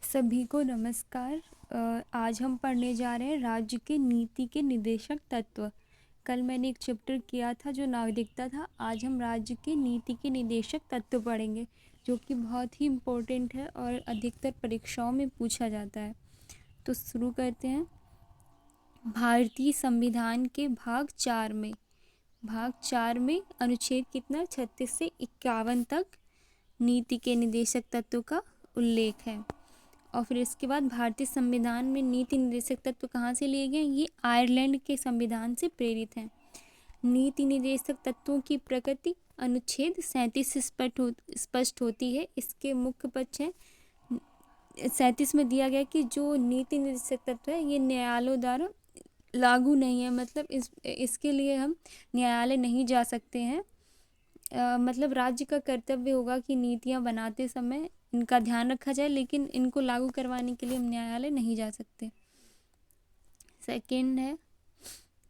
सभी को नमस्कार। आज हम पढ़ने जा रहे हैं राज्य के नीति के निदेशक तत्व। कल मैंने एक चैप्टर किया था जो नागरिकता था। आज हम राज्य के नीति के निदेशक तत्व पढ़ेंगे, जो कि बहुत ही इम्पोर्टेंट है और अधिकतर परीक्षाओं में पूछा जाता है। तो शुरू करते हैं। भारतीय संविधान के भाग 4 में अनुच्छेद कितना 36 से 51 तक नीति के निदेशक तत्व का उल्लेख है। और फिर इसके बाद भारतीय संविधान में नीति निदेशक तत्व कहाँ से लिए गए? ये आयरलैंड के संविधान से प्रेरित हैं। नीति निदेशक तत्वों की प्रकृति अनुच्छेद 37 से स्पष्ट होती है। इसके मुख्य पक्ष हैं 37 में दिया गया कि जो नीति निदेशक तत्व है ये न्यायालयों द्वारा लागू नहीं है, मतलब इसके लिए हम न्यायालय नहीं जा सकते हैं। मतलब राज्य का कर्तव्य होगा कि नीतियाँ बनाते समय इनका ध्यान रखा जाए, लेकिन इनको लागू करवाने के लिए हम न्यायालय नहीं जा सकते। सेकंड है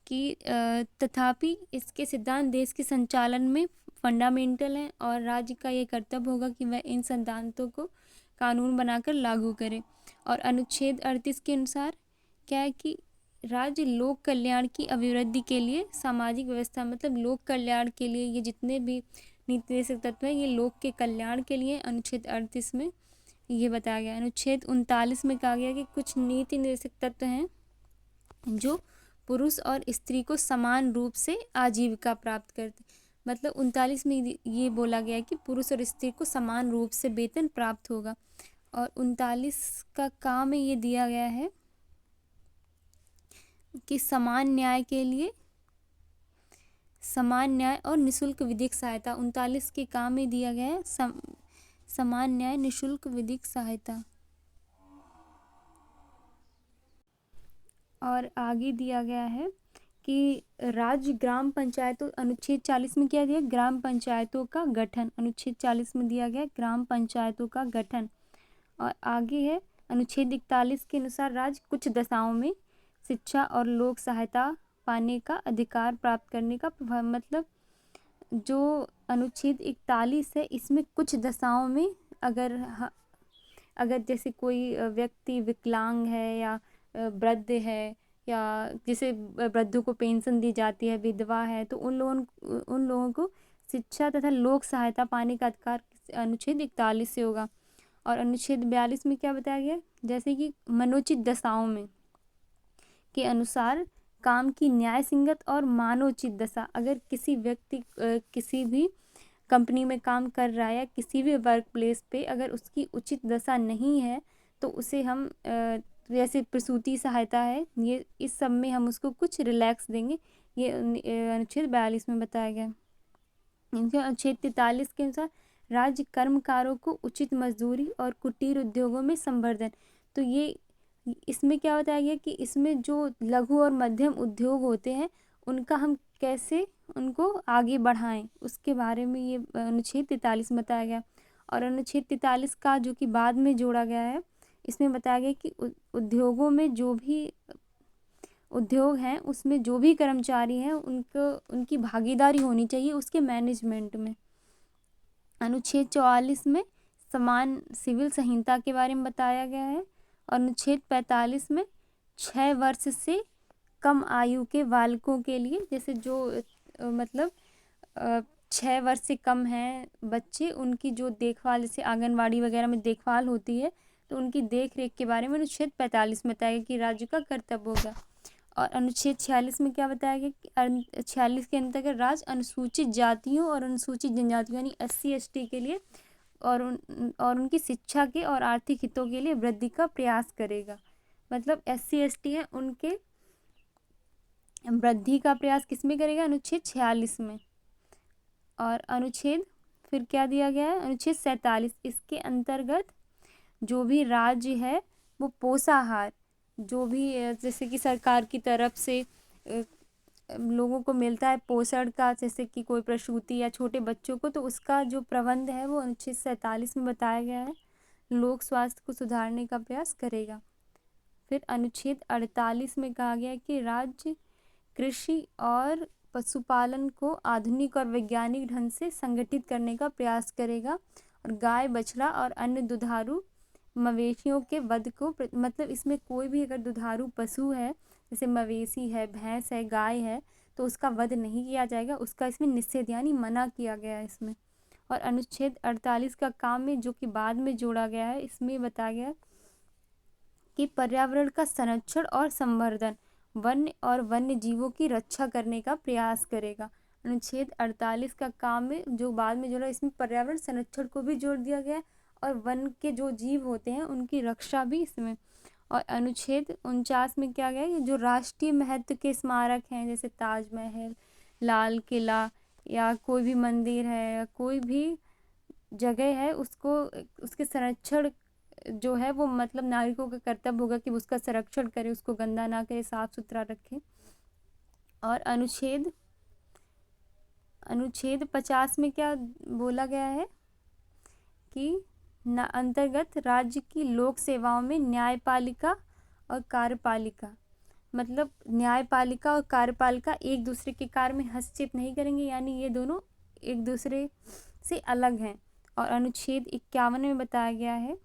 कि तथापि इसके सिद्धांत देश के संचालन में फंडामेंटल हैं और राज्य का ये कर्तव्य होगा कि वह इन सिद्धांतों को कानून बनाकर लागू करे। और अनुच्छेद 38 के अनुसार क्या है कि राज्य लोक कल्याण की अभिवृद्धि के लिए सामाजिक व्यवस्था, मतलब लोक कल्याण के लिए ये जितने भी नीति निदेशक तत्व हैं ये लोक के कल्याण के लिए अनुच्छेद 38 में ये बताया गया। अनुच्छेद 39 में कहा गया कि कुछ नीति निदेशक तत्व हैं जो पुरुष और स्त्री को समान रूप से आजीविका प्राप्त करते, मतलब 39 में ये बोला गया कि पुरुष और स्त्री को समान रूप से वेतन प्राप्त होगा। और 39 का काम में ये दिया गया है कि समान न्याय के लिए समान न्याय और निशुल्क विधिक सहायता। 39 के काम में दिया गया है समान न्याय निशुल्क विधिक सहायता। और आगे दिया गया है कि राज्य ग्राम पंचायतों, अनुच्छेद 40 में क्या दिया? ग्राम पंचायतों का गठन। अनुच्छेद 40 में दिया गया ग्राम पंचायतों का गठन। और आगे है अनुच्छेद 41 के अनुसार राज्य कुछ दशाओं में शिक्षा और लोक सहायता पाने का अधिकार प्राप्त करने का, मतलब जो अनुच्छेद 41 है इसमें कुछ दशाओं में अगर जैसे कोई व्यक्ति विकलांग है या वृद्ध है, या जैसे वृद्धों को पेंशन दी जाती है, विधवा है, तो उन लोगों को शिक्षा तथा लोक सहायता पाने का अधिकार अनुच्छेद 41 से होगा। और अनुच्छेद 42 में क्या बताया गया? जैसे कि मनोचित दशाओं में के अनुसार काम की न्याय संगत और मानवोचित दशा, अगर किसी व्यक्ति किसी भी कंपनी में काम कर रहा है या किसी भी वर्क प्लेस पे अगर उसकी उचित दशा नहीं है तो उसे हम जैसे प्रसूति सहायता है, ये इस सब में हम उसको कुछ रिलैक्स देंगे। ये अनुच्छेद 42 में बताया गया। इनके अनुच्छेद 43 के अनुसार राज्य कर्मकारों को उचित मजदूरी और कुटीर उद्योगों में संवर्धन। तो ये इसमें क्या बताया गया कि इसमें जो लघु और मध्यम उद्योग होते हैं उनका हम कैसे उनको आगे बढ़ाएं, उसके बारे में ये अनुच्छेद 43 में बताया गया। और अनुच्छेद 43 का जो कि बाद में जोड़ा गया है, इसमें बताया गया कि उद्योगों में जो भी उद्योग हैं उसमें जो भी कर्मचारी हैं उनकी भागीदारी होनी चाहिए उसके मैनेजमेंट में। अनुच्छेद 44 में समान सिविल संहिता के बारे में बताया गया है। और अनुच्छेद 45 में 6 वर्ष से कम आयु के बालकों के लिए, जैसे जो मतलब 6 वर्ष से कम हैं बच्चे, उनकी जो देखभाल, जैसे आंगनवाड़ी वगैरह में देखभाल होती है, तो उनकी देख रेख के बारे में अनुच्छेद 45 में बताया गया कि राज्य का कर्तव्य होगा। और अनुच्छेद 46 में क्या बताया गया कि 46 के अंतर्गत राज्य अनुसूचित जातियों और अनुसूचित जनजातियों यानी SC ST के लिए और उनकी शिक्षा के और आर्थिक हितों के लिए वृद्धि का प्रयास करेगा। मतलब SC ST है, उनके वृद्धि का प्रयास किसमें करेगा? अनुच्छेद 46 में। और अनुच्छेद फिर क्या दिया गया है? अनुच्छेद 47, इसके अंतर्गत जो भी राज्य है वो पोषाहार, जो भी जैसे कि सरकार की तरफ से लोगों को मिलता है पोषण का, जैसे कि कोई प्रसूति या छोटे बच्चों को, तो उसका जो प्रबंध है वो अनुच्छेद 47 में बताया गया है। लोक स्वास्थ्य को सुधारने का प्रयास करेगा। फिर अनुच्छेद 48 में कहा गया है कि राज्य कृषि और पशुपालन को आधुनिक और वैज्ञानिक ढंग से संगठित करने का प्रयास करेगा और गाय, बछड़ा और अन्य दुधारू मवेशियों के वध को मतलब इसमें कोई भी अगर दुधारू पशु है, जैसे मवेशी है, भैंस है, गाय है, तो उसका वध नहीं किया जाएगा, उसका इसमें निषेध यानी मना किया गया है इसमें। और अनुच्छेद 48 का काम में जो कि बाद में जोड़ा गया है, इसमें बताया गया कि पर्यावरण का संरक्षण और संवर्धन, वन्य और वन्य जीवों की रक्षा करने का प्रयास करेगा। अनुच्छेद 48 का काम में जो बाद में जोड़ा, इसमें पर्यावरण संरक्षण को भी जोड़ दिया गया है और वन के जो जीव होते हैं उनकी रक्षा भी इसमें। और अनुच्छेद 49 में क्या गया है, जो राष्ट्रीय महत्व के स्मारक हैं जैसे ताजमहल, लाल किला या कोई भी मंदिर है या कोई भी जगह है, उसको उसके संरक्षण जो है वो मतलब नागरिकों का कर्तव्य होगा कि उसका संरक्षण करे, उसको गंदा ना करे, साफ सुथरा रखे। और अनुच्छेद 50 में क्या बोला गया है कि अंतर्गत राज्य की लोक सेवाओं में न्यायपालिका और कार्यपालिका, मतलब न्यायपालिका और कार्यपालिका एक दूसरे के कार्य में हस्तक्षेप नहीं करेंगे, यानी ये दोनों एक दूसरे से अलग हैं। और अनुच्छेद 51 में बताया गया है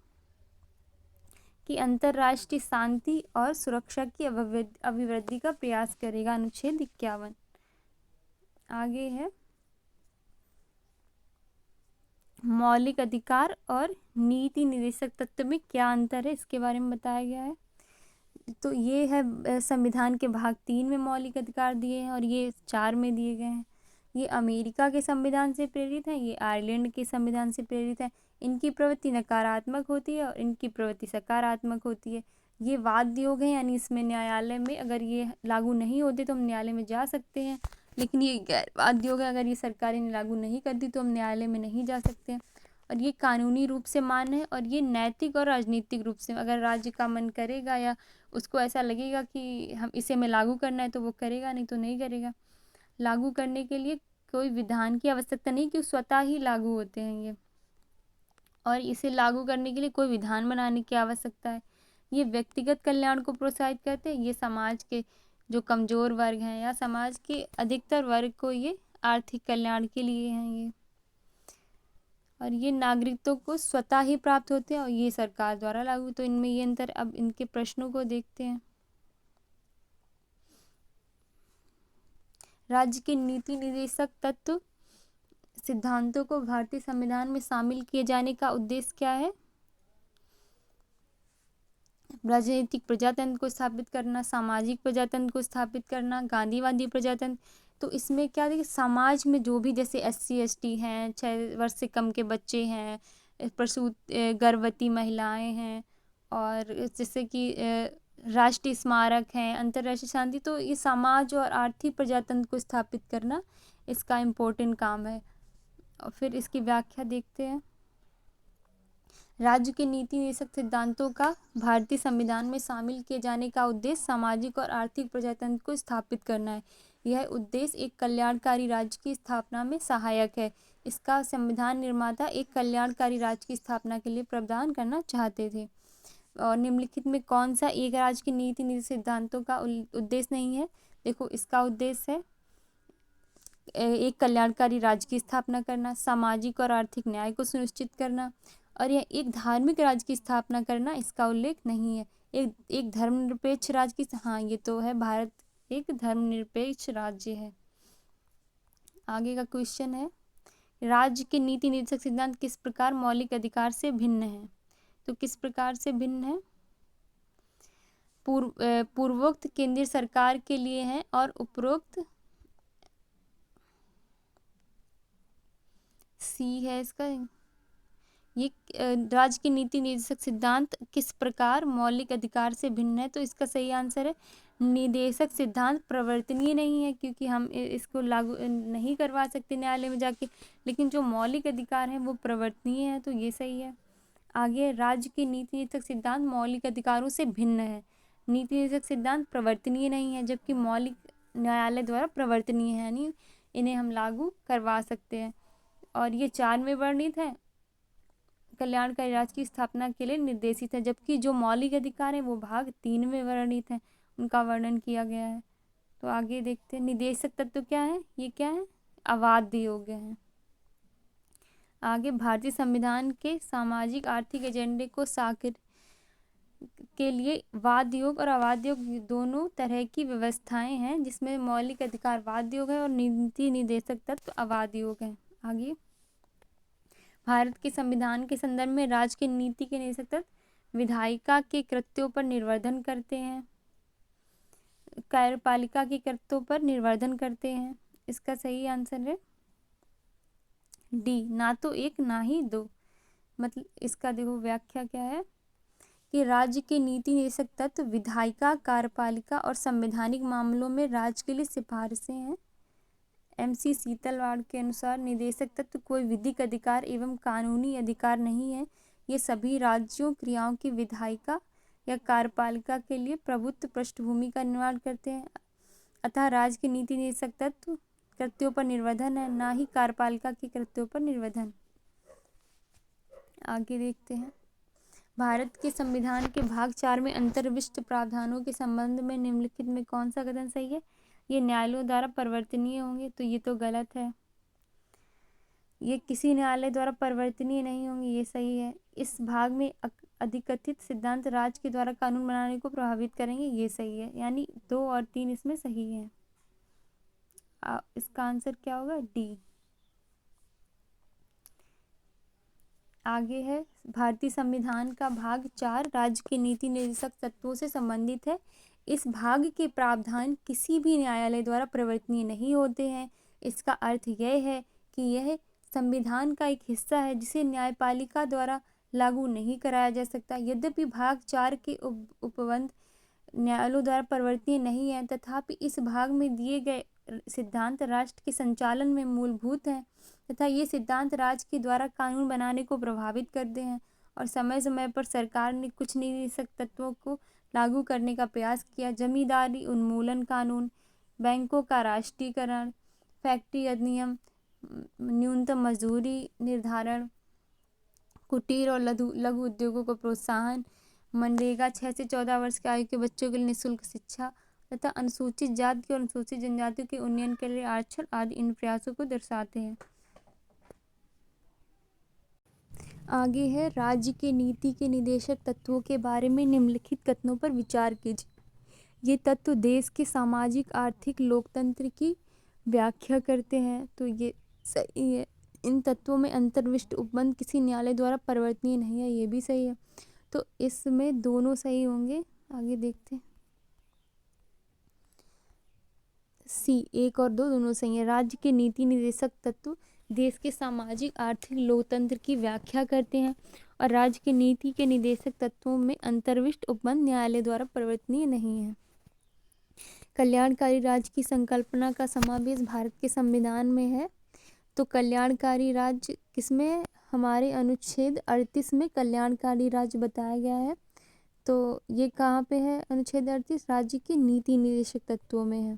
कि अंतर्राष्ट्रीय शांति और सुरक्षा की अभिवृद्धि का प्रयास करेगा, अनुच्छेद 51। आगे है मौलिक अधिकार और नीति निर्देशक तत्व में क्या अंतर है, इसके बारे में बताया गया है। तो ये है संविधान के भाग 3 में मौलिक अधिकार दिए हैं और ये 4 में दिए गए हैं। ये अमेरिका के संविधान से प्रेरित है, ये आयरलैंड के संविधान से प्रेरित है। इनकी प्रवृत्ति नकारात्मक होती है और इनकी प्रवृत्ति सकारात्मक होती है। ये वाद योग है, यानी इसमें न्यायालय में अगर ये लागू नहीं होते तो हम न्यायालय में जा सकते हैं, लेकिन ये गैर वाद योग है, अगर ये सरकारें ने लागू नहीं कर दी तो हम न्यायालय में नहीं जा सकते हैं। और ये कानूनी रूप से मान्य है और ये नैतिक और राजनीतिक रूप से, अगर राज्य का मन करेगा या उसको ऐसा लगेगा कि हम इसे हमें लागू करना है तो वो करेगा, नहीं तो नहीं करेगा। लागू करने के लिए कोई विधान की आवश्यकता नहीं कि स्वतः ही लागू होते हैं ये, और इसे लागू करने के लिए कोई विधान बनाने की आवश्यकता है। ये व्यक्तिगत कल्याण को प्रोत्साहित करते हैं, ये समाज के जो कमज़ोर वर्ग हैं या समाज के अधिकतर वर्ग को ये आर्थिक कल्याण के लिए हैं ये। और ये नागरिकत्व को स्वतः ही प्राप्त होते हैं और ये सरकार द्वारा लागू। तो इनमें ये अंतर। अब इनके प्रश्नों को देखते हैं। राज्य के नीति निर्देशक तत्व सिद्धांतों को भारतीय संविधान में शामिल किए जाने का उद्देश्य क्या है? राजनीतिक प्रजातंत्र को स्थापित करना, सामाजिक प्रजातंत्र को स्थापित करना, गांधीवादी प्रजातंत्र। तो इसमें क्या देखिए, समाज में जो भी जैसे SC ST हैं, 6 वर्ष से कम के बच्चे हैं, गर्भवती महिलाएं हैं, और जैसे कि राष्ट्रीय स्मारक हैं, अंतर्राष्ट्रीय शांति, तो ये समाज और आर्थिक प्रजातंत्र को स्थापित करना इसका इम्पोर्टेंट काम है। और फिर इसकी व्याख्या देखते हैं। राज्य के नीति निर्देशक सिद्धांतों का भारतीय संविधान में शामिल किए जाने का उद्देश्य सामाजिक और आर्थिक प्रजातंत्र को स्थापित करना है। यह उद्देश्य एक कल्याणकारी राज्य की स्थापना में सहायक है। इसका संविधान निर्माता एक कल्याणकारी राज्य की स्थापना के लिए प्रावधान करना चाहते थे। और निम्नलिखित में कौन सा एक राज्य के नीति निर्देशक सिद्धांतों का उद्देश्य नहीं है? देखो, इसका उद्देश्य है एक कल्याणकारी राज्य की स्थापना करना, सामाजिक और आर्थिक न्याय को सुनिश्चित करना, और यह एक धार्मिक राज्य की स्थापना करना, इसका उल्लेख नहीं है। एक धर्मनिरपेक्ष राज्य की, हाँ ये तो है, भारत एक धर्मनिरपेक्ष राज्य है। आगे का क्वेश्चन है, राज्य के नीति निर्देशक सिद्धांत किस प्रकार मौलिक अधिकार से भिन्न है? तो किस प्रकार से भिन्न है? पूर्वोक्त केंद्रीय सरकार के लिए है और उपरोक्त सी है इसका। ये राज्य की नीति निर्देशक सिद्धांत किस प्रकार मौलिक अधिकार से भिन्न है? तो इसका सही आंसर है निदेशक सिद्धांत प्रवर्तनीय नहीं है, क्योंकि हम इसको लागू नहीं करवा सकते न्यायालय में जाके, लेकिन जो मौलिक अधिकार हैं वो प्रवर्तनीय है, तो ये सही है। आगे, राज्य की नीति निर्देशक सिद्धांत मौलिक अधिकारों से भिन्न है। नीति निर्देशक सिद्धांत प्रवर्तनीय नहीं है, जबकि मौलिक न्यायालय द्वारा प्रवर्तनीय है, यानी इन्हें हम लागू करवा सकते हैं। और ये 4 में वर्णित है, कल्याणकारी राज्य की स्थापना के लिए निर्देशित है, जबकि जो मौलिक अधिकार हैं वो भाग 3 में वर्णित है, उनका वर्णन किया गया है। तो आगे देखते हैं, निदेशक तत्व क्या है? ये क्या है? अबाध्य योग्य है। आगे, भारतीय संविधान के सामाजिक आर्थिक एजेंडे को साकार के लिए वाद योग और अवाद योग दोनों तरह की व्यवस्थाएं हैं, जिसमें मौलिक अधिकार वाद योग है और नीति निर्देशक तत्व अवाद योग है। आगे, भारत के संविधान के संदर्भ में राज्य की नीति के निर्देशक तत्व विधायिका के कृत्यों पर निर्वर्धन करते हैं, कार्यपालिका के कृत्यों पर निर्वर्धन करते हैं। इसका सही आंसर है डी, ना तो एक ना ही दो। मतलब इसका देखो व्याख्या क्या है कि राज्य के नीति निर्देशक तत्व विधायिका, कार्यपालिका और संवैधानिक मामलों में राज्य के लिए सिफारिशें हैं। MC शीतलवाड़ के अनुसार निदेशक तत्व कोई विधिक अधिकार एवं कानूनी अधिकार नहीं है। ये सभी राज्यों क्रियाओं की विधायिका या कार्यपालिका के लिए प्रभुत्व पृष्ठभूमि का निर्माण करते हैं। अतः राज्य के नीति निर्देशक तत्व कृत्यों पर निर्वर्धन है, ना ही कार्यपालिका के कृत्यों पर निर्वर्धन। आगे देखते हैं, भारत के संविधान के भाग 4 में अंतर्विष्ट प्रावधानों के संबंध में निम्नलिखित में कौन सा कथन सही है? ये न्यायालयों द्वारा परिवर्तनीय होंगे, तो ये तो गलत है। ये किसी न्यायालय द्वारा परिवर्तनीय नहीं होंगे, ये सही है। इस भाग में अधिकथित सिद्धांत राज्य के द्वारा कानून बनाने को प्रभावित करेंगे, ये सही है। यानी 2 और 3 इसमें सही है। इसका आंसर क्या होगा? डी। आगे है, भारतीय संविधान का भाग 4 राज्य के नीति निर्देशक तत्वों से संबंधित है। इस भाग के प्रावधान किसी भी न्यायालय द्वारा परिवर्तनीय नहीं होते हैं। इसका अर्थ यह है कि यह संविधान का एक हिस्सा है जिसे न्यायपालिका द्वारा लागू नहीं कराया जा सकता। यद्यपि भाग 4 के उपबंध न्यायालयों द्वारा परिवर्तनीय नहीं है, तथापि इस भाग में दिए गए सिद्धांत राष्ट्र के संचालन में मूलभूत हैं तथा ये सिद्धांत राज्य के द्वारा कानून बनाने को प्रभावित करते हैं और समय समय पर सरकार ने कुछ निदेशक तत्वों को लागू करने का प्रयास किया। जमींदारी उन्मूलन कानून, बैंकों का राष्ट्रीयकरण, फैक्ट्री अधिनियम, न्यूनतम मजदूरी निर्धारण, कुटीर और लघु उद्योगों को प्रोत्साहन, मनरेगा, 6 से 14 वर्ष की आयु के बच्चों के लिए निःशुल्क शिक्षा तथा अनुसूचित जाति और अनुसूचित जनजातियों के उन्नयन के लिए आरक्षण आदि इन प्रयासों को दर्शाते हैं। आगे है, राज्य के नीति के निदेशक तत्वों के बारे में निम्नलिखित कथनों पर विचार कीजिए। ये तत्व देश के सामाजिक आर्थिक लोकतंत्र की व्याख्या करते हैं, तो ये सही है। इन तत्वों में अंतर्विष्ट उपबंध किसी न्यायालय द्वारा परिवर्तनीय नहीं है, ये भी सही है। तो इसमें दोनों सही होंगे। आगे देखते हैं, सी 1 और 2 दोनों सही है। राज्य के नीति निर्देशक तत्व देश के सामाजिक आर्थिक लोकतंत्र की व्याख्या करते हैं और राज्य के नीति के निर्देशक तत्वों में अंतर्विष्ट उपबंध न्यायालय द्वारा परिवर्तनीय नहीं है। कल्याणकारी राज्य की संकल्पना का समावेश भारत के संविधान में है। तो कल्याणकारी राज्य किसमें है? हमारे अनुच्छेद 38 में कल्याणकारी राज्य बताया गया है। तो ये कहाँ पे है? अनुच्छेद 38 राज्य के नीति निर्देशक तत्वों में है।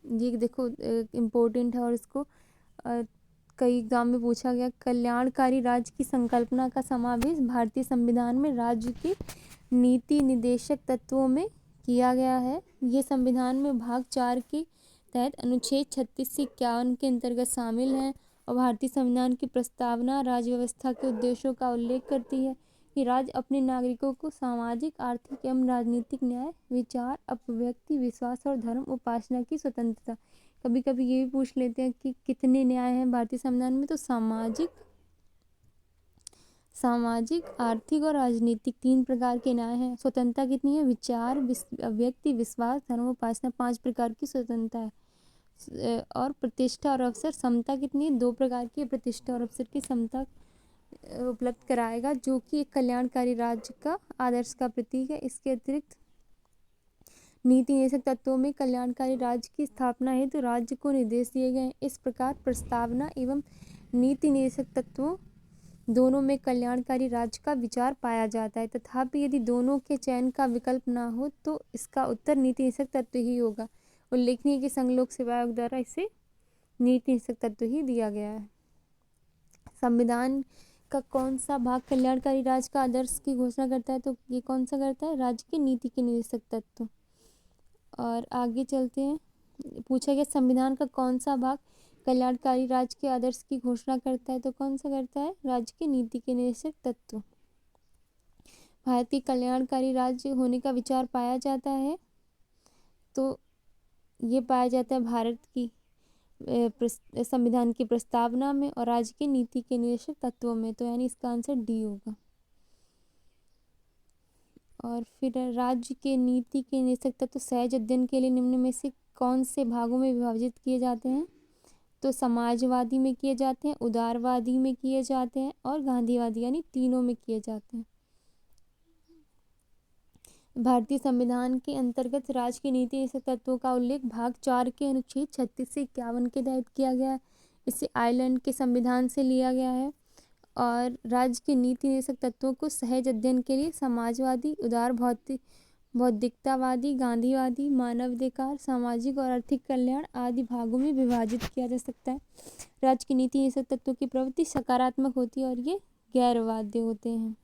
ये देखो इम्पोर्टेंट है और इसको कई एग्जाम में पूछा गया। कल्याणकारी राज्य की संकल्पना का समावेश भारतीय संविधान में राज्य के नीति निर्देशक तत्वों में किया गया है। ये संविधान में भाग 4 के तहत अनुच्छेद 36 से 51 के अंतर्गत शामिल हैं और भारतीय संविधान की प्रस्तावना राज्य व्यवस्था के उद्देश्यों का उल्लेख करती है कि राज्य अपने नागरिकों को सामाजिक, आर्थिक एवं राजनीतिक न्याय, विचार, अभिव्यक्ति, विश्वास और धर्म उपासना की स्वतंत्रता। कभी कभी ये भी पूछ लेते हैं कि कितने न्याय हैं भारतीय संविधान में, तो सामाजिक, आर्थिक और राजनीतिक 3 प्रकार के न्याय हैं। स्वतंत्रता कितनी है? विचार, अभिव्यक्ति, विश्वास, धर्म उपासना 5 प्रकार की स्वतंत्रता है। और प्रतिष्ठा और अवसर समता कितनी है? 2 प्रकार की प्रतिष्ठा और अवसर की समता उपलब्ध कराएगा, जो कि एक कल्याणकारी राज्य का आदर्श का प्रतीक है। इसके अतिरिक्त नीति निर्देशक तत्वों में कल्याणकारी राज्य की स्थापना हेतु राज्य को निर्देश दिए गए हैं। इस प्रकार प्रस्तावना एवं नीति निर्देशक तत्वों दोनों में कल्याणकारी राज्य का विचार पाया जाता है। तथापि यदि दोनों के चयन का विकल्प ना हो तो इसका उत्तर नीति निर्देशक तत्व ही होगा। उल्लेखनीय कि संघ लोक सेवा आयोग द्वारा इसे नीति निर्देशक तत्व ही दिया गया है। संविधान का कौन सा भाग कल्याणकारी राज्य का आदर्श की घोषणा करता है? तो ये कौन सा करता है? राज्य की नीति के निर्देशक तत्व। और आगे चलते हैं, पूछा गया संविधान का कौन सा भाग कल्याणकारी राज्य के आदर्श की घोषणा करता है, तो कौन सा करता है? राज्य की नीति के निर्देशक तत्व। भारतीय कल्याणकारी राज्य होने का विचार पाया जाता है, तो ये पाया जाता है भारत की संविधान की प्रस्तावना में और राज्य की नीति के निर्देशक तत्वों में, तो यानी इसका आंसर डी होगा। और फिर राज्य के नीति के निर्देशक तत्व सहज अध्ययन के लिए निम्न में से कौन से भागों में विभाजित किए जाते हैं? तो समाजवादी में किए जाते हैं, उदारवादी में किए जाते हैं और गांधीवादी, यानी तीनों में किए जाते हैं। भारतीय संविधान के अंतर्गत राज्य की नीति निर्देशक तत्वों का उल्लेख भाग 4 के अनुच्छेद 36 से 51 के तहत किया गया है। इसे आयरलैंड के संविधान से लिया गया है। और राज्य के नीति निर्देशक तत्वों को सहज अध्ययन के लिए समाजवादी, उदार बौद्धिकतावादी, गांधीवादी, मानवाधिकार, सामाजिक और आर्थिक कल्याण आदि भागों में विभाजित किया जा सकता है। राज्य की नीति निर्देशक तत्वों की प्रवृत्ति सकारात्मक होती है और ये गैर बाध्य होते हैं।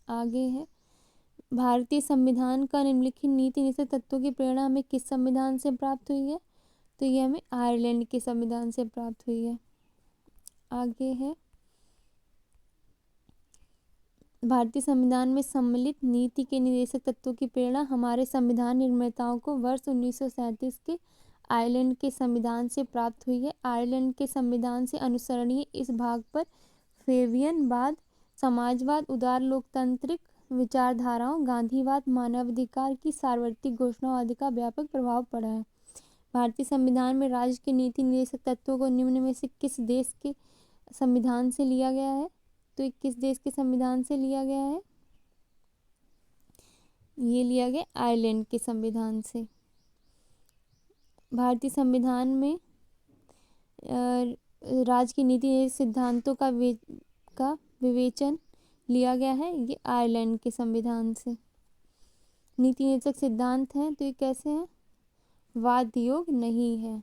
आगे है, भारतीय संविधान का निम्नलिखित नीति निर्देशक तत्वों की प्रेरणा हमें किस संविधान से प्राप्त हुई है? तो ये हमें आयरलैंड के संविधान से प्राप्त हुई है। आगे है, भारतीय संविधान में सम्मिलित नीति के निर्देशक तत्वों की प्रेरणा हमारे संविधान निर्माताओं को वर्ष 1937 के आयरलैंड के संविधान से प्राप्त हुई है। आयरलैंड के संविधान से अनुसरणीय इस भाग पर फेबियनवाद, समाजवाद, उदार लोकतांत्रिक विचारधाराओं, गांधीवाद, मानवाधिकार की सार्वत्रिक घोषणाओं आदि का व्यापक प्रभाव पड़ा है। भारतीय संविधान में राज्य के नीति निर्देशक तत्वों को निम्न में से किस देश के संविधान से लिया गया है? तो किस देश के संविधान से लिया गया है? ये लिया गया आयरलैंड के संविधान से। भारतीय संविधान में राज्य की नीति सिद्धांतों का विवेचन लिया गया है, ये आयरलैंड के संविधान से। नीति निर्देशक सिद्धांत हैं, तो ये कैसे हैं? वाद योग नहीं है।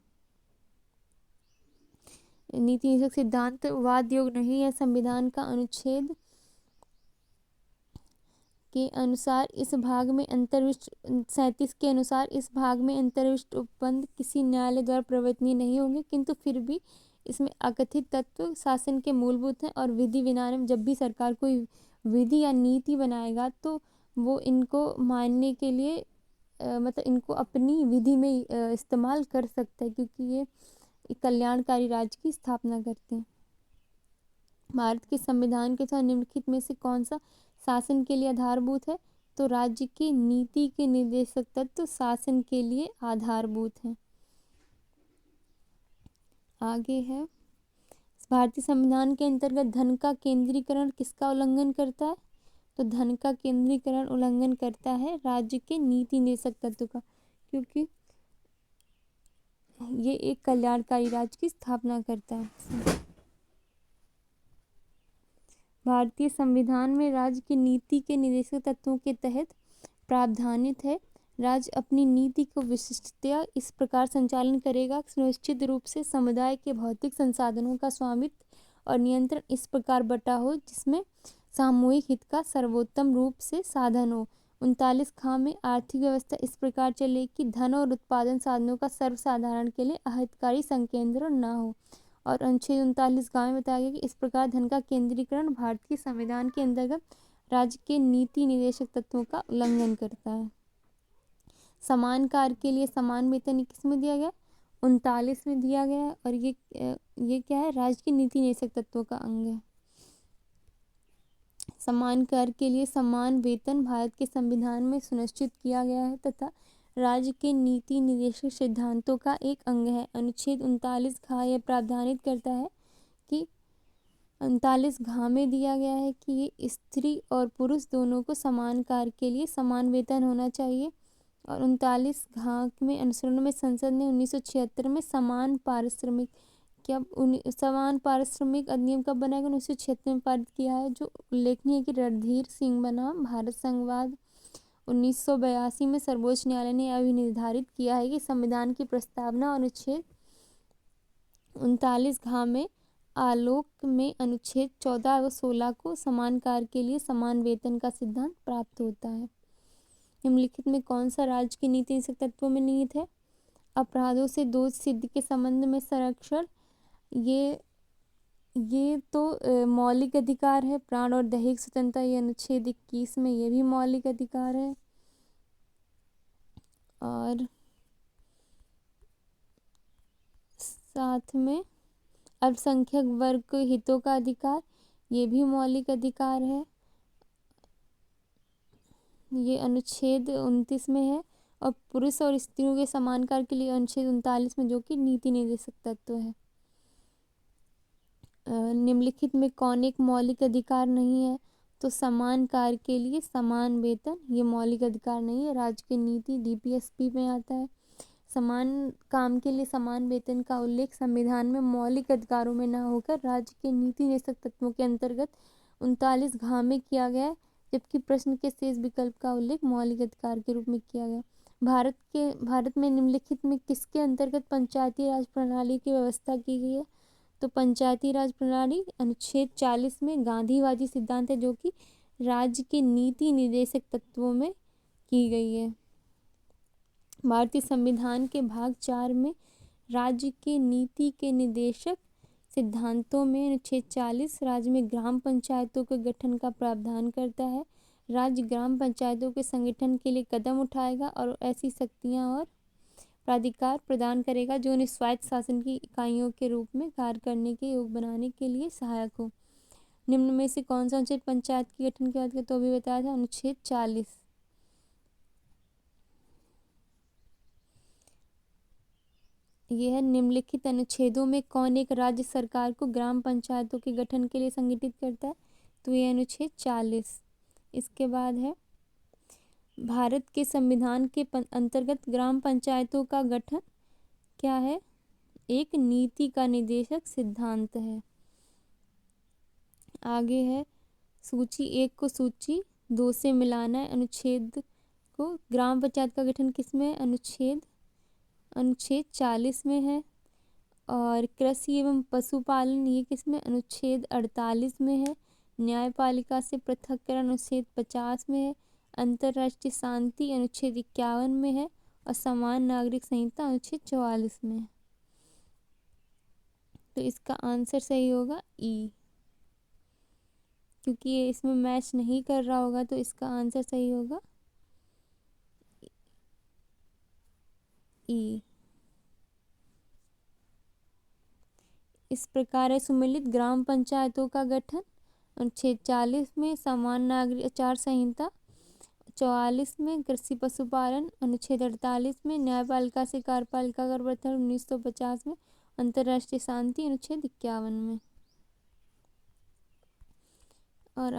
नीति निर्देशक सिद्धांत वाद योग नहीं है। संविधान का अनुच्छेद के अनुसार इस भाग में अंतर्विष्ट 37 के अनुसार इस भाग में अंतर्विष्ट उपबंध किसी न्यायालय द्वारा प्रवर्तनीय नहीं होंगे, किंतु फिर भी इसमें अकथित तत्व शासन के मूलभूत हैं और विधि विधान में जब भी सरकार कोई विधि या नीति बनाएगा तो वो इनको मानने के लिए मतलब इनको अपनी विधि में इस्तेमाल कर सकता है, क्योंकि ये कल्याणकारी राज्य की स्थापना करते हैं। भारत के संविधान के साथ निम्नलिखित में से कौन सा शासन के लिए आधारभूत है? तो राज्य की नीति के निर्देशक तत्व शासन के लिए आधारभूत हैं। आगे है, भारतीय संविधान के अंतर्गत धन का केंद्रीकरण किसका उल्लंघन करता है? तो धन का केंद्रीकरण उल्लंघन करता है राज्य के नीति निर्देशक तत्व का, क्योंकि ये एक कल्याणकारी राज्य की स्थापना करता है। भारतीय संविधान में राज्य की नीति के निर्देशक तत्वों के तहत प्रावधानित है, राज्य अपनी नीति को विशिष्टतया इस प्रकार संचालन करेगा, सुनिश्चित रूप से समुदाय के भौतिक संसाधनों का स्वामित्व और नियंत्रण इस प्रकार बटा हो जिसमें सामूहिक हित का सर्वोत्तम रूप से साधन हो। 39 खा में आर्थिक व्यवस्था इस प्रकार चले कि धन और उत्पादन साधनों का सर्वसाधारण के लिए अहितकारी संकेंद्रण न हो। और अनुच्छेद 39 गाँव में बताया गया कि इस प्रकार धन का केंद्रीकरण भारतीय संविधान के अंतर्गत राज्य के नीति निर्देशक तत्वों का उल्लंघन करता है। समान कार्य के लिए समान वेतन किस में दिया गया? 39 में दिया गया। और ये क्या है? राज्य की नीति निर्देशक तत्वों का अंग है। समान कार्य के लिए समान वेतन भारत के संविधान में सुनिश्चित किया गया है तथा राज्य के नीति निर्देशक सिद्धांतों का एक अंग है। अनुच्छेद 39 घ यह प्रावधानित करता है कि 39 घ में दिया गया है कि ये स्त्री और पुरुष दोनों को समान कार्य के लिए समान वेतन होना चाहिए। और 39 घ में अनुसरण में संसद ने 1976 में समान पारिश्रमिक अधिनियम कब बनाया गया? 1976 में पारित किया है। जो उल्लेखनीय है कि रणधीर सिंह बनाम भारत संघवाद 1982 में सर्वोच्च न्यायालय ने अभी निर्धारित किया है कि संविधान की प्रस्तावना और अनुच्छेद 39 घ में आलोक में अनुच्छेद 14 व 16 को समान कार्य के लिए समान वेतन का सिद्धांत प्राप्त होता है। निम्नलिखित में कौन सा राज्य की नीति निर्देशक तत्वों में निहित है? अपराधों से दोष सिद्ध के संबंध में संरक्षण, ये तो मौलिक अधिकार है। प्राण और दैहिक स्वतंत्रता, ये अनुच्छेद 21 में ये भी मौलिक अधिकार है। और साथ में अल्पसंख्यक वर्ग के हितों का अधिकार, ये भी मौलिक अधिकार है, ये अनुच्छेद 29 में है। और पुरुष और स्त्रियों के समान कार्य के लिए अनुच्छेद 39 में, जो कि नीति निर्देशक तत्व है। निम्नलिखित में कौन एक मौलिक अधिकार नहीं है? तो समान कार्य के लिए समान वेतन, ये मौलिक अधिकार नहीं है, राज्य की नीति DPSP में आता है। समान काम के लिए समान वेतन का उल्लेख संविधान में मौलिक अधिकारों में न होकर राज्य के नीति निर्देशक तत्वों के अंतर्गत 39 घ में किया गया है, जबकि प्रश्न के शेष विकल्प का उल्लेख मौलिक अधिकार के रूप में किया गया। भारत में निम्नलिखित में किसके अंतर्गत पंचायती राज प्रणाली की व्यवस्था की गई है? तो पंचायती राज प्रणाली अनुच्छेद 40 में गांधीवादी सिद्धांत है, जो कि राज्य के नीति निर्देशक तत्वों में की गई है। भारतीय संविधान के भाग 4 में राज्य के नीति के निर्देशक सिद्धांतों में अनुच्छेद 40 राज्य में ग्राम पंचायतों के गठन का प्रावधान करता है। राज्य ग्राम पंचायतों के संगठन के लिए कदम उठाएगा और ऐसी शक्तियां और प्राधिकार प्रदान करेगा जो उन्हें स्वायत्त शासन की इकाइयों के रूप में कार्य करने के योग बनाने के लिए सहायक हो। निम्न में से कौन सा अनुच्छेद पंचायत के गठन की बात करता है? तो अभी बताया था अनुच्छेद 40। यह है निम्नलिखित अनुच्छेदों में कौन एक राज्य सरकार को ग्राम पंचायतों के गठन के लिए संगठित करता है? तो यह अनुच्छेद 40। इसके बाद है भारत के संविधान के अंतर्गत ग्राम पंचायतों का गठन क्या है? एक नीति का निर्देशक सिद्धांत है। आगे है सूची 1 को सूची 2 से मिलाना है। अनुच्छेद को ग्राम पंचायत का गठन किसमें है? अनुच्छेद 40 में है। और कृषि एवं पशुपालन ये किसमें? अनुच्छेद 48 में है। न्यायपालिका से पृथक्करण अनुच्छेद 50 में है। अंतर्राष्ट्रीय शांति अनुच्छेद 51 में है। और समान नागरिक संहिता अनुच्छेद 44 में है। तो इसका आंसर सही होगा ई, क्योंकि ये इसमें मैच नहीं कर रहा होगा, तो इसका आंसर सही होगा ई। इस प्रकार है सुमेलित ग्राम पंचायतों का गठन अनुच्छेद 40 में, समान नागरिक आचार संहिता 44 में, कृषि पशुपालन अनुच्छेद 48 में, न्यायपालिका से कार्यपालिका का गठन 1950 में, अंतर्राष्ट्रीय शांति अनुच्छेद 51 में। और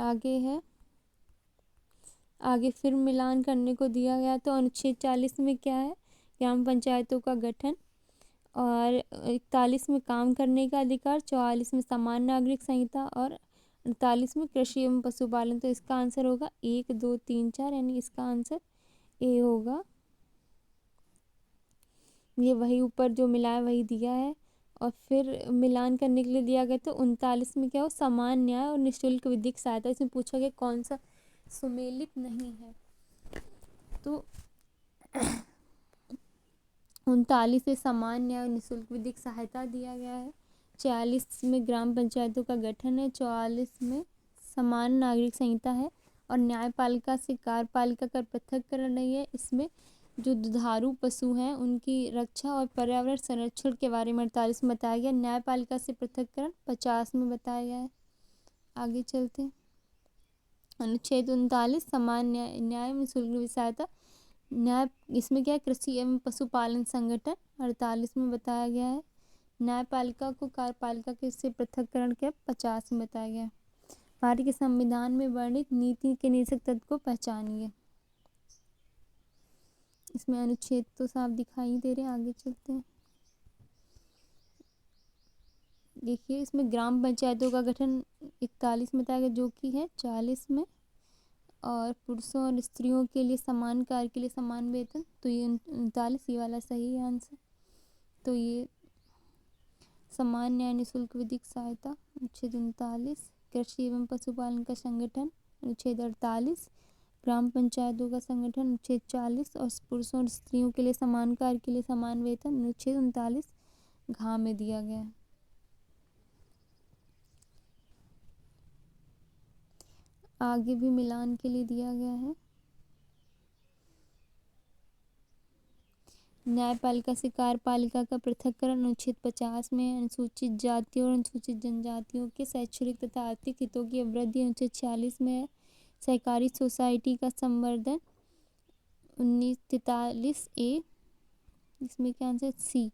आगे फिर मिलान करने को दिया गया, तो अनुच्छेद 40 में क्या है? ग्राम पंचायतों का गठन। और 41 में काम करने का अधिकार, 44 में समान नागरिक संहिता और 48 में कृषि एवं पशुपालन। तो इसका आंसर होगा 1 2 3 4, यानी इसका आंसर ए होगा। ये वही ऊपर जो मिला है वही दिया है। और फिर मिलान करने के लिए दिया गया, तो 39 में क्या हो? समान न्याय और निःशुल्क विधिक सहायता। इसमें पूछा गया कौन सा सुमेलित नहीं है, तो 39 से समान न्याय और निःशुल्क विधिक सहायता दिया गया है। 46 में ग्राम पंचायतों का गठन है। 44 में समान नागरिक संहिता है। और न्यायपालिका से कार्यपालिका का पृथक्करण नहीं है। इसमें जो दुधारू पशु हैं उनकी रक्षा और पर्यावरण संरक्षण के बारे में 48 में बताया गया। न्यायपालिका से पृथक्करण 50 में बताया गया है। आगे चलते हैं। अनुच्छेद 39 समान न्याय में निःशुल्क सहायता। न्याय इसमें क्या है? कृषि एवं पशुपालन संगठन 48 में बताया गया है। न्यायपालिका को कार्यपालिका के से पृथक्करण के 50 में बताया गया है। भारत के संविधान में वर्णित नीति के निर्देशक तत्व को पहचानिए। इसमें अनुच्छेद तो साफ दिखाई दे रहे हैं। आगे चलते हैं। देखिए इसमें ग्राम पंचायतों का गठन 41 में बताया गया, जो कि है 40 में। और पुरुषों और स्त्रियों के लिए समान कार्य के लिए समान वेतन, तो ये 39 ये वाला सही है आंसर। तो ये समान न्याय निःशुल्क विधिक सहायता अनुच्छेद 39, कृषि एवं पशुपालन का संगठन अनुच्छेद 48, ग्राम पंचायतों का संगठन अनुच्छेद 40 और पुरुषों और स्त्रियों के लिए समान कार्य के लिए समान वेतन अनुच्छेद 39 घ में दिया गया है। आगे भी मिलान के लिए दिया गया है। न्यायपालिका से कार्यपालिका का पृथक्करण अनुच्छेद 50 में। अनुसूचित जातियों और अनुसूचित जनजातियों के शैक्षणिक तथा आर्थिक हितों की अभिवृद्धि अनुच्छेद 46 में है। सहकारी सोसाइटी का संवर्धन 1943A, इसमें क्या आंसर सी,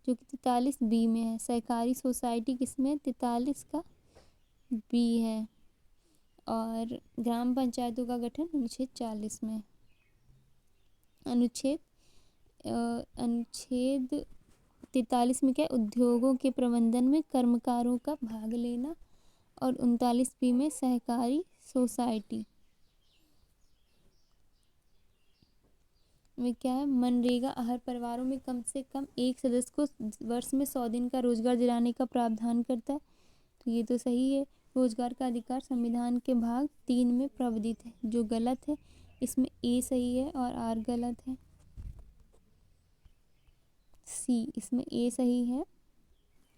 जो कि 43B में है। सहकारी सोसाइटी किसमें 43 का बी है। और ग्राम पंचायतों का गठन अनुच्छेद 40 में। अनुच्छेद 43 में क्या है, उद्योगों के प्रबंधन में कर्मकारों का भाग लेना। और 39B में सहकारी सोसाइटी में क्या है, मनरेगा हर परिवारों में कम से कम एक सदस्य को वर्ष में 100 दिन का रोजगार दिलाने का प्रावधान करता है। तो ये तो सही है। रोजगार का अधिकार संविधान के भाग 3 में प्रावधानित है, जो गलत है। इसमें ए सही है और आर गलत है। सी, इसमें ए सही है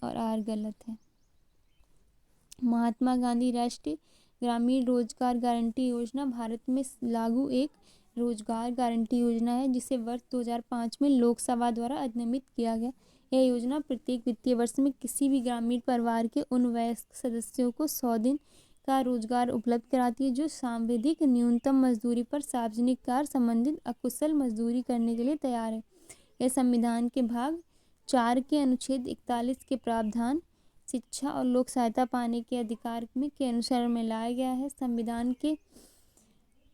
और आर गलत है। महात्मा गांधी राष्ट्रीय ग्रामीण रोजगार गारंटी योजना भारत में लागू एक रोजगार गारंटी योजना है, जिसे वर्ष 2005 में लोकसभा द्वारा अधिनियमित किया गया। यह योजना प्रत्येक वित्तीय वर्ष में किसी भी ग्रामीण परिवार के उन वयस्क सदस्यों को 100 दिन का रोजगार उपलब्ध कराती है जो सांविधिक न्यूनतम मजदूरी पर सार्वजनिक कार्य संबंधित अकुशल मजदूरी करने के लिए तैयार है। यह संविधान के भाग 4 के अनुच्छेद 41 के प्रावधान शिक्षा और लोक सहायता पाने के अधिकार में के अनुसार में लाया गया है। संविधान के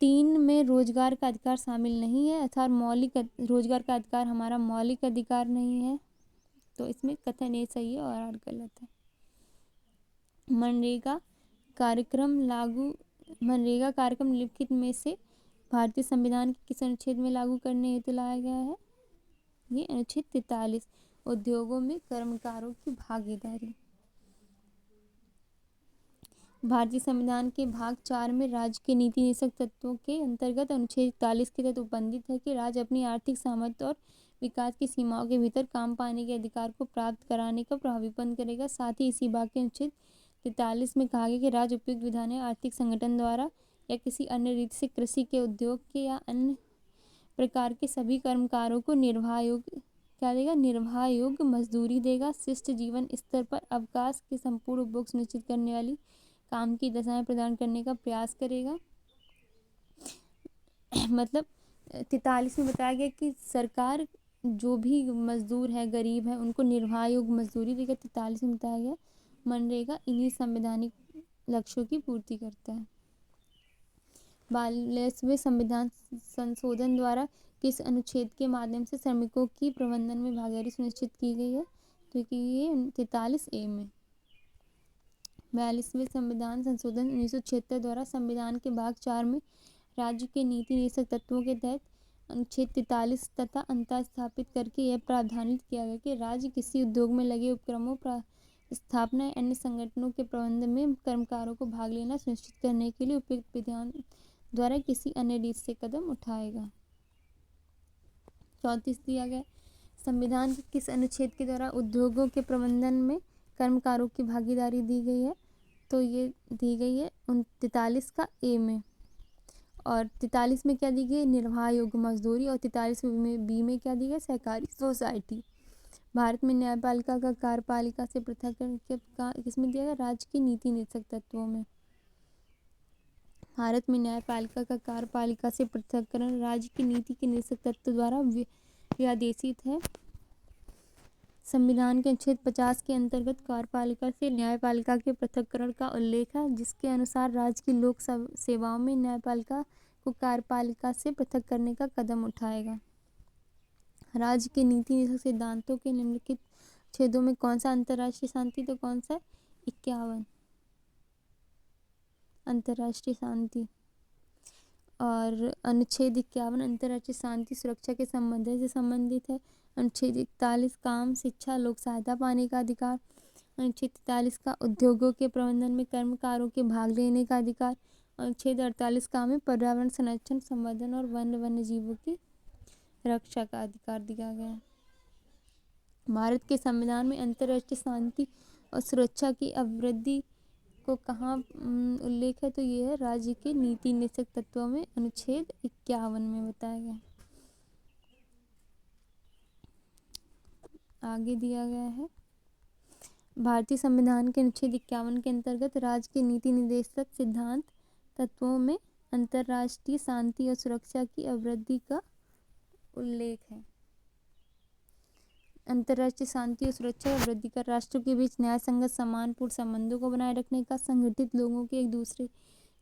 3 में रोजगार का अधिकार शामिल नहीं है, अर्थात मौलिक रोजगार का अधिकार हमारा मौलिक अधिकार नहीं है। तो इसमें कथन ए सही है और आर गलत है। मनरेगा कार्यक्रम निम्नलिखित में से भारतीय संविधान के किस अनुच्छेद में लागू करने हेतु लाया गया है? ये अनुच्छेद 43, उद्योगों में कर्मकारों की भागीदारी। भारतीय संविधान के भाग 4 में राज्य के नीति निषेधक तत्वों के अंतर्गत अनुच्छेद 41 के तहत उपबंधित है कि राज्य अपनी आर्थिक सामर्थ्य और विकास की सीमाओं के भीतर काम पाने के अधिकार को प्राप्त कराने का प्रभावीपन करेगा। साथ ही इसी भाग के अनुच्छेद 43 में कहा गया कि राज्य उपयुक्त विधान या आर्थिक संगठन द्वारा या किसी अन्य रीति से कृषि के उद्योग के या अन्य प्रकार के सभी कर्मकारों को निर्वाह योग्य मजदूरी देगा। शिष्ट जीवन स्तर पर अवकाश के संपूर्ण उपभोग सुनिश्चित करने वाली काम की दशाएं प्रदान करने का प्रयास करेगा। मतलब 43 में बताया गया कि सरकार जो भी मजदूर है, गरीब है, उनको निर्वाह योग्य मजदूरी देगा। 43 में बताया गया मनरेगा इन्हीं संवैधानिक लक्ष्यों की पूर्ति करता है। 42वें संविधान संशोधन द्वारा किस अनुच्छेद के माध्यम से श्रमिकों की प्रबंधन में भागीदारी सुनिश्चित की गई है? तो ये 43A में। 42वें संविधान संशोधन 1976 द्वारा संविधान के भाग 4 में राज्य के नीति निषेधक तत्वों के तहत अनुच्छेद 43 तथा अंतर स्थापित करके यह प्रावधानित किया गया कि राज्य किसी उद्योग में लगे उपक्रमों स्थापना या अन्य संगठनों के प्रबंधन में कर्मकारों को भाग लेना सुनिश्चित करने के लिए उपयुक्त विधान द्वारा किसी अन्य रीत से कदम उठाएगा। 34 दिया गया संविधान के किस अनुच्छेद के द्वारा उद्योगों के प्रबंधन में कर्मकारों की भागीदारी दी गई है? तो ये दी गई है 43 का ए में। और 43 में क्या दी गई? निर्वाह योग्य मजदूरी। और 43 में बी में क्या दी गई? सहकारी सोसाइटी। भारत में न्यायपालिका का कार्यपालिका से पृथक्करण किसमें दिया गया? राज्य की नीति निषेधक तत्वों में। भारत में न्यायपालिका का कार्यपालिका से पृथक्करण राज्य की नीति के निषेधक तत्व द्वारा व्यादेशित है। संविधान के अनुच्छेद 50 के अंतर्गत कार्यपालिका से न्यायपालिका के पृथक्करण का उल्लेख है, जिसके अनुसार राज्य की लोक सेवाओं में न्यायपालिका को कार्यपालिका से पृथक करने का कदम उठाएगा। राज्य के नीति निषेधक सिद्धांतों के निम्नलिखित छेदों में कौन सा अंतर्राष्ट्रीय शांति, तो कौन सा? 51 अंतर्राष्ट्रीय शांति। और अनुच्छेद 51 अंतर्राष्ट्रीय शांति सुरक्षा के संबंध से संबंधित है। अनुच्छेद 41 काम, शिक्षा, लोक सहायता पाने का अधिकार। अनुच्छेद 43 का उद्योगों के प्रबंधन में कर्मकारों के भाग लेने का अधिकार। अनुच्छेद 48 का हमें पर्यावरण संरक्षण, संवर्धन और वन्य जीवों की रक्षा का अधिकार दिया गया है। भारत के संविधान में अंतर्राष्ट्रीय शांति और सुरक्षा की अभिवृद्धि को कहाँ उल्लेख है, तो ये है राज्य के नीति निदेशक तत्वों में अनुच्छेद 51 में बताया गया। आगे दिया गया है भारतीय संविधान के अनुच्छेद 51 के अंतर्गत राज्य के नीति निदेशक सिद्धांत तत्वों में अंतर्राष्ट्रीय शांति और सुरक्षा की अभिवृद्धि का उल्लेख है। अंतर्राष्ट्रीय शांति और सुरक्षा और वृद्धि का राष्ट्रों के बीच न्याय संगत सम्मानपूर्ण संबंधों को बनाए रखने का, संगठित लोगों के एक दूसरे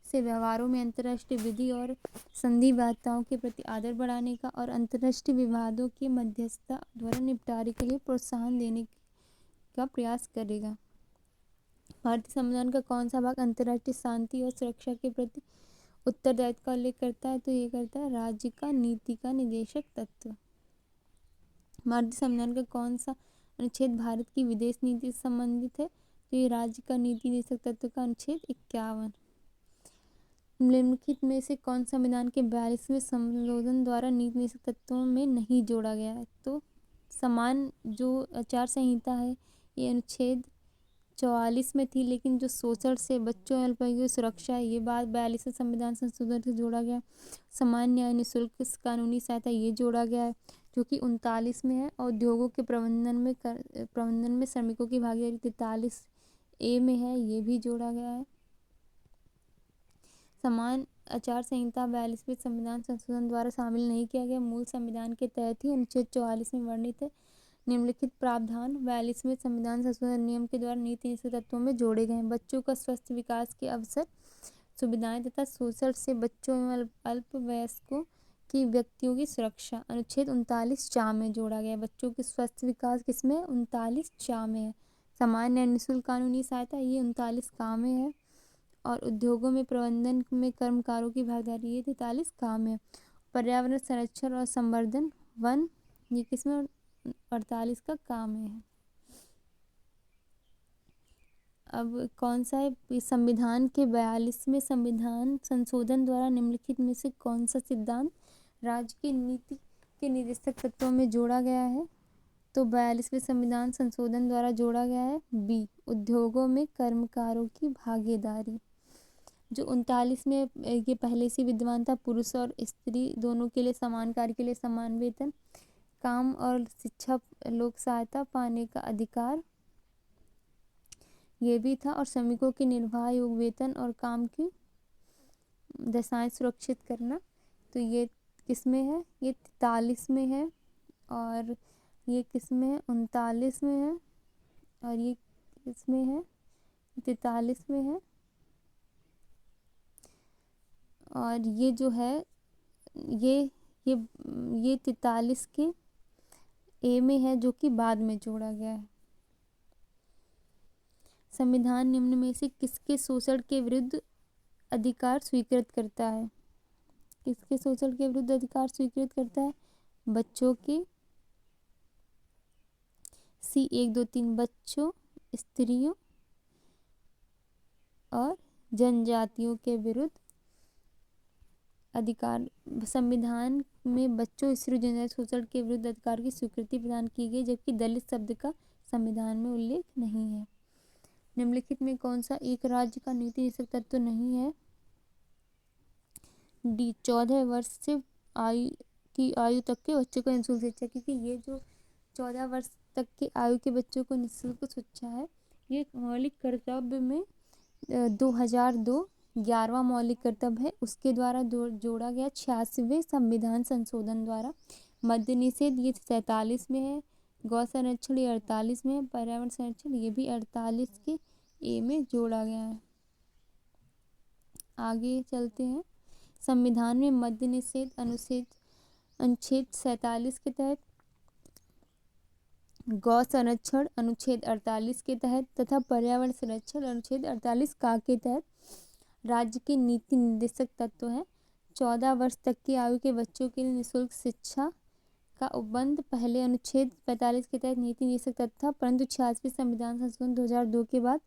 से व्यवहारों में अंतर्राष्ट्रीय विधि और संधि बाध्यताओं के प्रति आदर बढ़ाने का और अंतर्राष्ट्रीय विवादों के मध्यस्थता द्वारा निपटारे के लिए प्रोत्साहन देने का प्रयास करेगा। भारतीय संविधान का कौन सा भाग अंतर्राष्ट्रीय शांति और सुरक्षा के प्रति उत्तरदायित्व का उल्लेख करता है, तो ये करता है राज्य का नीति का निदेशक तत्व। भारतीय संविधान का कौन सा अनुच्छेद भारत की विदेश नीति से संबंधित है, तो ये राज्य का नीति निदेशक तत्व का अनुच्छेद 51। निम्नलिखित में से कौन संविधान के 42वें संशोधन द्वारा नीति निदेशक तत्वों में नहीं जोड़ा गया है, तो समान जो आचार संहिता है ये अनुच्छेद 44 में थी, लेकिन जो शोषण से बच्चों और अल्पसंख्यकों की सुरक्षा है ये बात 42वें संविधान संशोधन से जोड़ा गया। समान न्याय निःशुल्क कानूनी सहायता ये जोड़ा गया है जो कि 39 में है। और उद्योगों के प्रबंधन में श्रमिकों की भागीदारी 43A में है, ये भी जोड़ा गया है। समान आचार संहिता 42वें संविधान संशोधन द्वारा शामिल नहीं किया गया, मूल संविधान के तहत ही अनुच्छेद 44 में वर्णित है। निम्नलिखित प्रावधान 42वें संविधान संशोधन नियम के द्वारा नीति निदेशक तत्वों में जोड़े गए हैं। बच्चों का स्वस्थ विकास के अवसर, सुविधाएं तथा शोषण से बच्चों एवं अल्पवयस्कों की व्यक्तियों की सुरक्षा अनुच्छेद 39 में जोड़ा गया है। बच्चों के स्वस्थ विकास किसमें 39 में है। सामान्य निःशुल्क कानूनी सहायता ये 39 में है। और उद्योगों में प्रबंधन में कर्मकारों की भागीदारी ये 43 में है। पर्यावरण संरक्षण और संवर्धन वन ये किसमें 48 का काम है। अब कौन सा है, संविधान के 42वें संविधान संशोधन द्वारा निम्नलिखित में से कौन सा सिद्धांत राज्य की नीति के निदेशक तत्वों में जोड़ा गया है, तो 42वें संविधान संशोधन द्वारा जोड़ा गया है बी, उद्योगों में कर्मकारों की भागीदारी। जो 39 में ये पहले से विद्यमान था, पुरुष और स्त्री दोनों के लिए समान कार्य के लिए समान वेतन, काम और शिक्षा, लोक सहायता पाने का अधिकार ये भी था, और श्रमिकों के निर्वाह योग्य वेतन और काम की दशाएं सुरक्षित करना। तो ये किसमें है, ये 43 में है, और ये किसमें है 39 में है, और ये किसमें है 43 में है, और ये जो है ये 43 के ए में है जो कि बाद में जोड़ा गया है। संविधान निम्न में से किसके शोषण के विरुद्ध अधिकार स्वीकृत करता है, किसके शोषण के विरुद्ध अधिकार स्वीकृत करता है, बच्चों के C 1 2 3 बच्चों, स्त्रियों और जनजातियों के विरुद्ध अधिकार। संविधान में बच्चों, स्त्रियों, जनजाति शोषण के विरुद्ध अधिकार की स्वीकृति प्रदान की गई, जबकि दलित शब्द का संविधान में उल्लेख नहीं है। निम्नलिखित में कौन सा एक राज्य का नीति निदेशक तत्व नहीं है, डी, 14 वर्ष से आयु तक के बच्चों को निःशुल्क शिक्षा, क्योंकि ये जो 14 वर्ष तक के आयु के बच्चों को निःशुल्क शिक्षा है ये मौलिक कर्तव्य में 2002 11वां मौलिक कर्तव्य है, उसके द्वारा जोड़ा गया 86वें संविधान संशोधन द्वारा। मद्य निषेध ये 47 में है, गौ संरक्षण ये 48 में है, पर्यावरण संरक्षण ये भी 48 के ए में जोड़ा गया है। आगे चलते हैं। संविधान में मद्य निषेध अनुच्छेद 47 के तहत, गौ संरक्षण अनुच्छेद 48 के तहत तथा पर्यावरण संरक्षण अनुच्छेद 48 का के तहत राज्य के नीति निर्देशक तत्व है। 14 वर्ष तक की आयु के बच्चों के लिए निःशुल्क शिक्षा का उपबंध पहले अनुच्छेद 45 के तहत नीति निर्देशक तत्व था, परंतु 86वें संविधान संशोधन 2002 के बाद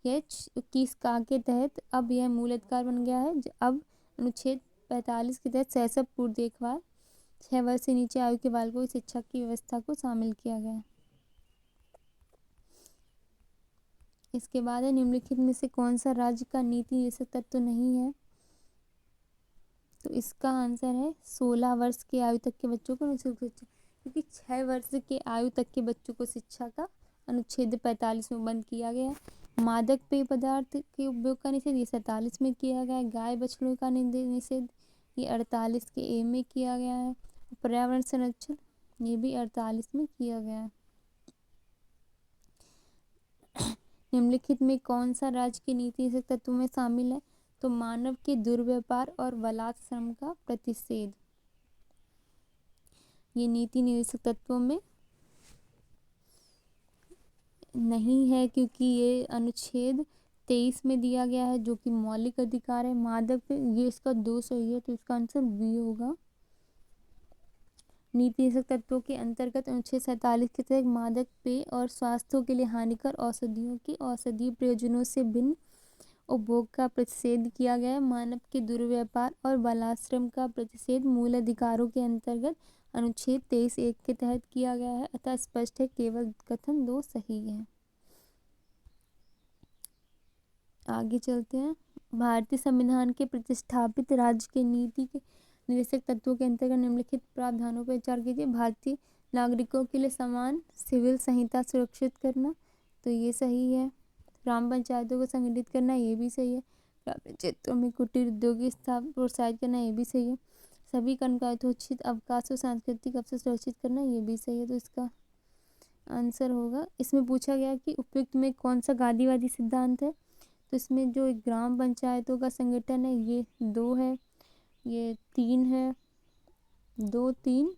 यह 21 का के तहत अब यह मूल अधिकार बन गया है। अब अनुच्छेद 45 के तहत शैशव पूर्व देखभाल 6 वर्ष से नीचे आयु के बालकों की शिक्षा की व्यवस्था को शामिल किया गया है। इसके बाद है निम्नलिखित में से कौन सा राज्य का नीति निदेशक तत्व नहीं है? तो इसका आंसर है 16 वर्ष के आयु तक के बच्चों को निःशुल्क शिक्षा, क्योंकि 6 वर्ष के आयु तक के बच्चों को शिक्षा का अनुच्छेद 45 में बंद किया गया है। मादक पेय पदार्थ के उपयोग का निषेध ये 47 में किया गया है। गाय बछड़ों का निषेध ये 48 के ए में किया गया है। पर्यावरण संरक्षण ये भी 48 में किया गया है। निम्नलिखित में कौन सा राज्य की नीति निदेशक तत्व में शामिल है? तो मानव के दुर्व्यापार और बलात्श्रम का प्रतिषेध ये नीति निदेशक तत्वों में नहीं है, क्योंकि ये अनुच्छेद 23 में दिया गया है, जो कि मौलिक अधिकार है। मादक पे ये इसका 2 सही है, तो इसका आंसर बी होगा। नीति निदेशक तत्वों के अंतर्गत अनुच्छेद 47 के तहत मादक पेय और स्वास्थ्य के लिए हानिकर औषधियों के औषधीय प्रयोजनों से भिन्न उपभोग का प्रतिषेध किया गया है। मानव के दुर्व्यापार और बलात्श्रम का प्रतिषेध मूल अधिकारों के अंतर्गत अनुच्छेद 23(1) के तहत किया गया है। अतः स्पष्ट है केवल कथन 2 सही है। आगे चलते हैं। भारतीय संविधान के प्रतिष्ठापित राज्य के नीति के निदेशक तत्वों के अंतर्गत निम्नलिखित प्रावधानों पर विचार कीजिए। भारतीय नागरिकों के लिए समान सिविल संहिता सुरक्षित करना, तो ये सही है। ग्राम पंचायतों को संगठित करना, ये भी सही है। ग्रामीण क्षेत्रों में कुटीर उद्योग की स्थापना प्रोत्साहित करना, ये भी सही है। सभी कर्मकारों को उचित अवकाश और सांस्कृतिक अवसर सुरक्षित करना, ये भी सही है। तो इसका आंसर होगा, इसमें पूछा गया कि उपयुक्त में कौन सा गांधीवादी सिद्धांत है? तो इसमें जो ग्राम पंचायतों का संगठन है ये 2 है, ये 3 है, 2 3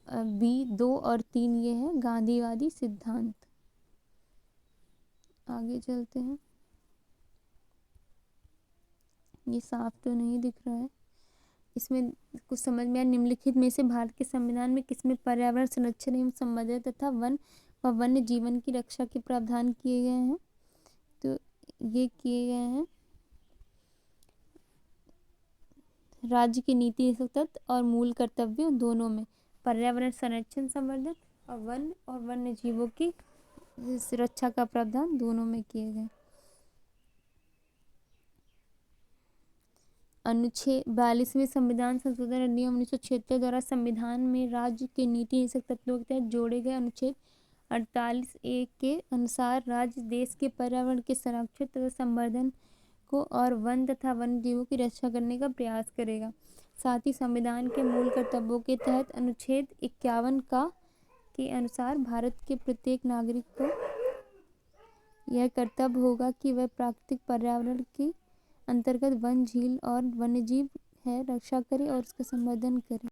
बी 2 और 3 ये है गांधीवादी सिद्धांत। आगे चलते हैं। ये साफ तो नहीं दिख रहा है, इसमें कुछ समझ में आया। निम्नलिखित में से भारत के संविधान में किसमें पर्यावरण संरक्षण एवं संवर्धन तथा वन व वन्य जीवन की रक्षा के प्रावधान किए गए हैं? तो ये किए गए हैं राज्य की नीति निदेशक तत्व और मूल कर्तव्यों दोनों में। पर्यावरण संरक्षण संवर्धन और वन और वन्य जीवों की सुरक्षा का प्रावधान दोनों में किए गए। अनुच्छेद 42वें संविधान संशोधन अधिनियम 1976 द्वारा संविधान में राज्य के नीति निदेशक तत्वों के तहत जोड़े गए अनुच्छेद 48(1) के अनुसार राज्य देश के पर्यावरण के संरक्षण तथा संवर्धन को और वन तथा वन्य जीवों की रक्षा करने का प्रयास करेगा। साथ ही संविधान के मूल कर्तव्यों के तहत अनुच्छेद 51 का के अनुसार भारत के प्रत्येक नागरिक को यह कर्तव्य होगा कि वह प्राकृतिक पर्यावरण के अंतर्गत वन, झील और वन्यजीव है रक्षा करे और उसका संवर्धन करे।